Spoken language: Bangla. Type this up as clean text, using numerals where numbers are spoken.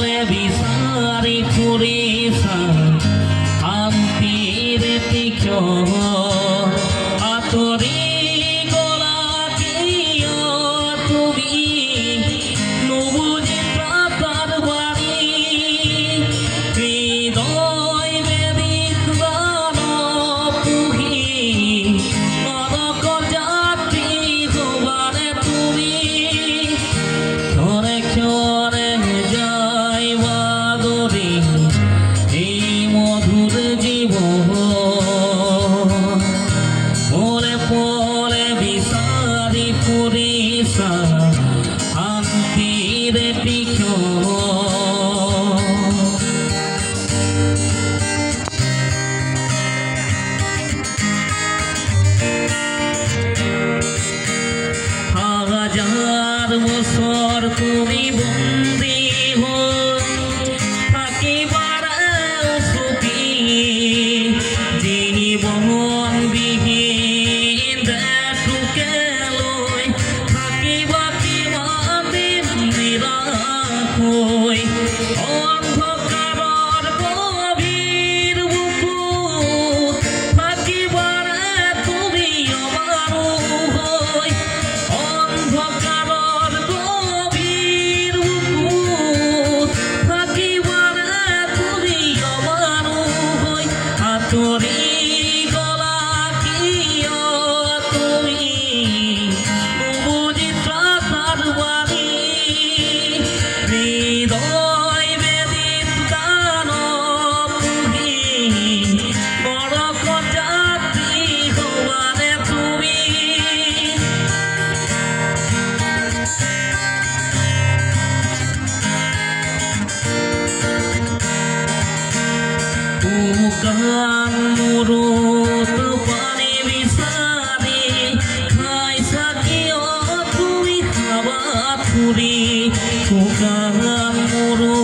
pole bisari kurisa ampire tikyo atori gola kiyo tumi nubuji pratar bari hridoy bedit gano puhi nodok jatri hobare tumi ক্ষণে ক্ষণে যাই বাদরি এই মধুর জীবন পলে পলে বিচারি পুরিসা শান্তির তীক্ষ হাজার বছর তুমি বন্দী হই থাকিবার সুখী জীবন বিহীন দেশকে লৈ থাকিবা কিমাদিন নিৰাখৈ অন্ধকাৰৰ গভীৰ বুকুত থাকিবাৰ তুমি আমাৰো হৈ অন্ধকাৰৰ গভীৰ বুকুত থাকিবাৰ তুমি আমাৰো হৈ আঁতৰি গলা কিয় তুমি নুবুজি ত্ৰাতাৰ বাৰী হৃদয় বেদিত গান পুহি নৰক যাত্ৰী হবাৰে তুমি Bukan murut pani bisari khai sakio tumi habat puri bukan murut